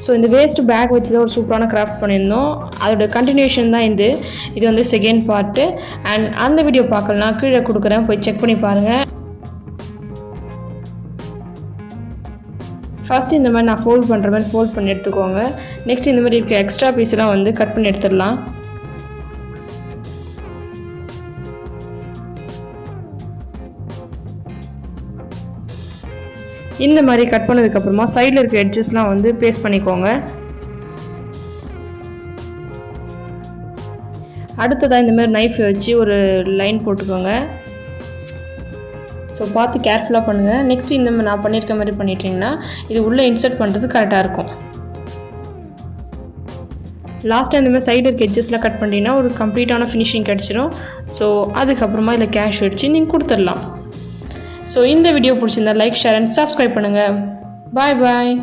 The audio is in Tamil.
ஸோ இந்த வேஸ்ட் பேக் வச்சு தான் ஒரு சூப்பரான கிராஃப்ட் பண்ணியிருந்தோம். அதோட கண்டினியூஷன் தான் இது வந்து செகண்ட் பார்ட்டு. அண்ட் அந்த வீடியோ பார்க்கலனா கீழே கொடுக்குறேன், போய் செக் பண்ணி பாருங்கள். ஃபஸ்ட்டு இந்த மாதிரி நான் ஃபோல்ட் பண்ணுற மாதிரி ஃபோல்ட் பண்ணி எடுத்துக்கோங்க. நெக்ஸ்ட் இந்த மாதிரி இருக்க எக்ஸ்ட்ரா பீஸ்லாம் வந்து கட் பண்ணி எடுத்துடலாம். இந்த மாதிரி கட் பண்ணதுக்கப்புறமா சைடில் இருக்க எட்ஜஸ்லாம் வந்து பேஸ்ட் பண்ணிக்கோங்க. அடுத்ததாக இந்த மாதிரி நைஃப் வச்சு ஒரு லைன் போட்டுக்கோங்க. ஸோ பார்த்து கேர்ஃபுல்லாக பண்ணுங்கள். நெக்ஸ்ட் இந்த மாதிரி நான் பண்ணியிருக்க மாதிரி பண்ணிட்டீங்கன்னா இது உள்ளே இன்சர்ட் பண்ணுறது கரெக்டாக இருக்கும். லாஸ்ட்டாக இந்த மாதிரி சைடு இருக்க எட்ஜஸ்லாம் கட் பண்ணிட்டீங்கன்னா ஒரு கம்ப்ளீட்டான ஃபினிஷிங் கிடச்சிடும். ஸோ அதுக்கப்புறமா இதில் கேஷ் வச்சு நீங்கள் கொடுத்துடலாம். ஸோ இந்த வீடியோ பிடிச்சிருந்தா லைக், ஷேர் அண்ட் சப்ஸ்கிரைப் பண்ணுங்கள். பாய் பாய்.